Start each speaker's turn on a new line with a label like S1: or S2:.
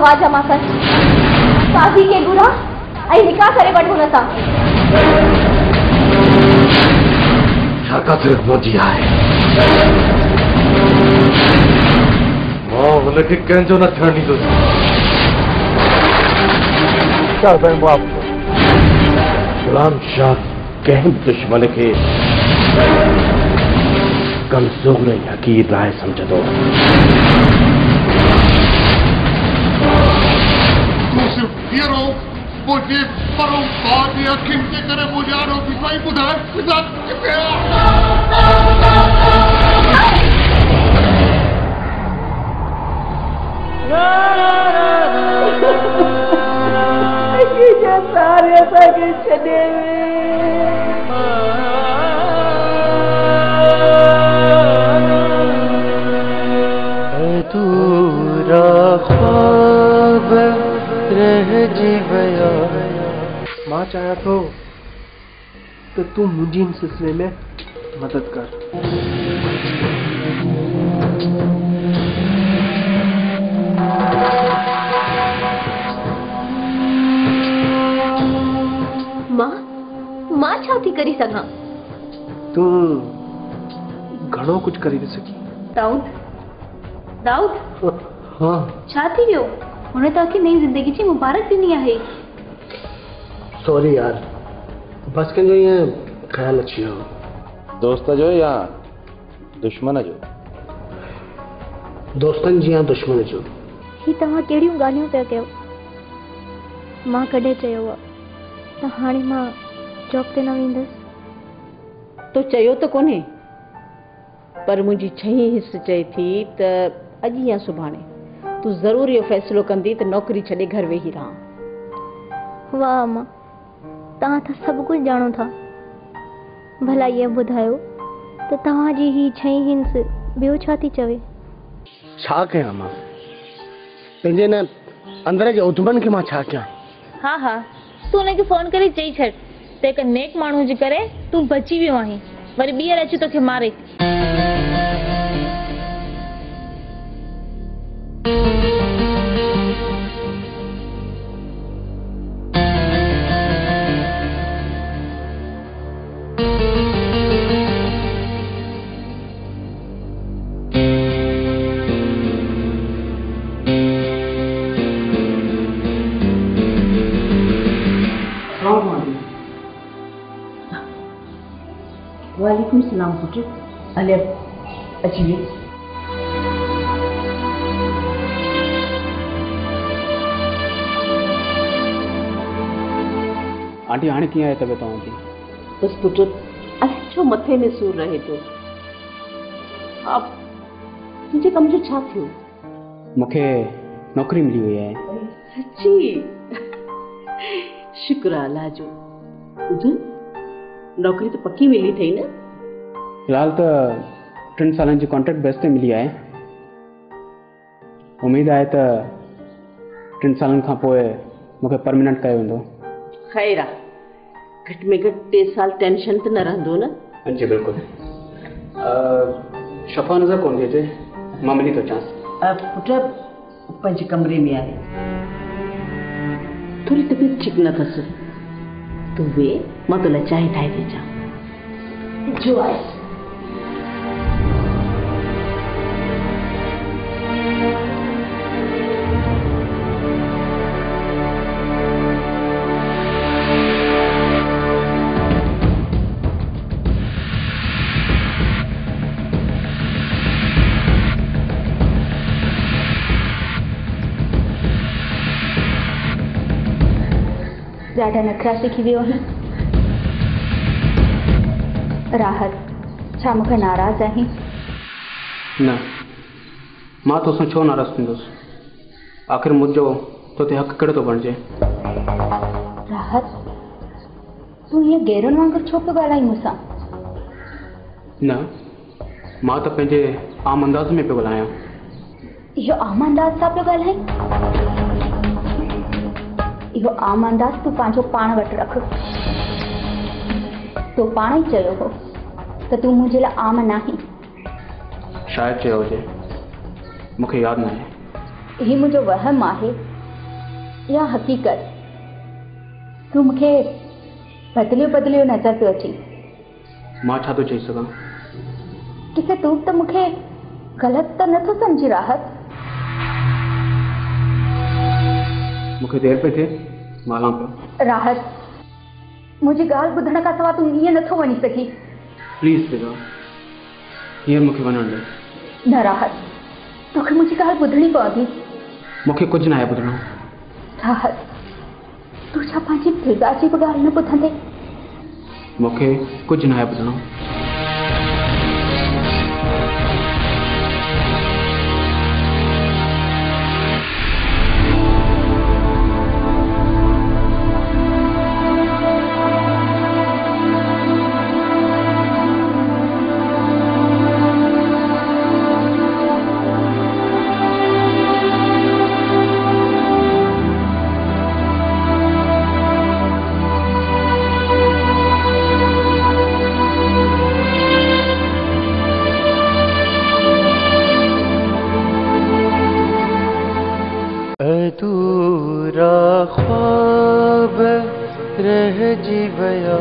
S1: दवा जमा कर काजी के घुरा ऐं निकाह करे वठ हुन सां।
S2: छाका सिर्फ मुंहिंजी आहे, मां हुनखे कंहिंजो न थियण ॾींदुसि। छा कयूं बाप? गुलाम शाह कंहिं बि दुश्मन खे कमज़ोर ऐं हक़ीर राय सम्झंदो।
S3: तूं सिर्फ़ हीरो मुझे परोपकार की अखिन के करे बुझारो कि भाई बुधार पिता किथे
S1: आ सारे असांखे छॾे
S2: अधूरा ख्वाब रहिजी विया।
S4: मां चाहियां थो त तूं मुंहिंजी हिन सिलसिले में मदद कर।
S1: मां छा थी करी सघां?
S4: तूं घणो कुझु करे थी सघीं।
S1: दाऊद दाऊद
S4: हाँ
S1: छा थी वियो? हुन तव्हांखे नई ज़िंदगी जी मुबारक ॾिनी आहे।
S4: सॉरी यार, बस कंहिंजो ईअं ख़्यालु अची वियो।
S2: दोस्त जो या दुश्मन जो?
S4: दोस्तनि जी या दुश्मन जो?
S1: ही तव्हां कहिड़ियूं ॻाल्हियूं पिया कयो? मां कॾहिं चयो आहे त हाणे मां जॉब ते न वेंदसि?
S5: तो चयो त कोन्हे, पर मुंहिंजी छहीं हिस चए थी त अॼु या सुभाणे तूं ज़रूर इहो फ़ैसिलो कंदी त नौकरी छॾे घर वेही रहां।
S1: वाह अम्मा, तव्हां त सभु कुझु ॼाणो था। भला इहा ॿुधायो त तव्हांजी ही छहीं हिंस ॿियो छा थी चवे?
S4: छा कयां मां? पंहिंजे न अंदर जे उधमन खे मां छा कयां?
S6: हा हा, तूं हुनखे फ़ोन करे चई छॾ त हिकु नेक माण्हू जे करे तूं बची वियो आहीं, वरी ॿीहर अची तोखे मारे।
S5: वालेकुम सलाम पुटु। अले अची वे।
S7: आंटी हाणे कीअं आहे तबियत तव्हांजी?
S5: बस पुटु अलाए छो मथे में सूर रहे थो। अब तुंहिंजे कम जो छा थियो?
S7: मूंखे नौकरी मिली वई आहे।
S5: सच्ची? शुक्र अल्लाह जो। ॿुध, नौकरी तो पक्की मिली थई न?
S7: फिलहाल तो 3 सालनि जी कॉन्ट्रैक्ट बेस ते मिली आहे। उम्मीद आहे त 3 सालनि खां पोइ मूंखे परमानेंट कयो वेंदो।
S5: ख़ैर आहे, घटि में घटि 3 साल टेंशन त न रहंदो न?
S7: जी बिल्कुलु। शफ़ा नज़र कोन थी अचे, मां मिली थो चांसि।
S5: पुटु पंहिंजे कमरे में आहे, थोड़ी तबियत ठीक न अथसि। तूं वे, मां तोला चांहि ठाहे थी अचां। जो आहे
S1: ज़्यादा नखरा सिखी वियो आहे। राहत, छा मूंखे नाराज़ आहीं?
S7: न, मां तोसां छो नाराज़ थींदुसि? आख़िर मुंहिंजो तोते हक़ कहिड़ो थो बणिजे?
S1: राहत, तूं हीअं गैरनि वांगुरु छो पियो ॻाल्हाई मूंसां?
S7: न, मां त पंहिंजे आम अंदाज़ में पियो ॻाल्हायां।
S1: इहो आम अंदाज़ सां पियो ॻाल्हाई? इहो आम अंदाज़ तूं पंहिंजो पाण वटि रख। तो पाण ई चयो हो त तूं मुंहिंजे लाइ आम नाहीं।
S7: शायदि चयो हुजे, मूंखे यादि न आहे।
S1: ही मुंहिंजो वहम आहे
S5: या हक़ीक़त? तूं मूंखे बदिलियो बदिलियो नज़र पियो अची।
S7: मां छा थो चई सघां?
S5: किथे तूं त मूंखे ग़लति त नथो सम्झी राहत?
S7: मूंखे देरि पई थिए, मां हलां पियो।
S5: राहत, मुंहिंजी ॻाल्हि ॿुधण खां सवाइ तूं ईअं नथो वञी सघीं।
S7: प्लीज़ फिजा, हींअर मूंखे वञणु ॾे।
S5: न राहत, तोखे मुंहिंजी ॻाल्हि ॿुधणी पवंदी।
S7: मूंखे कुझु न आहे ॿुधणो।
S5: राहत, तूं छा पंहिंजी फिजा जी बि ॻाल्हि न ॿुधंदे?
S7: मूंखे कुझु न आहे ॿुधणो।
S4: अधूरा ख्वाब रह जी गया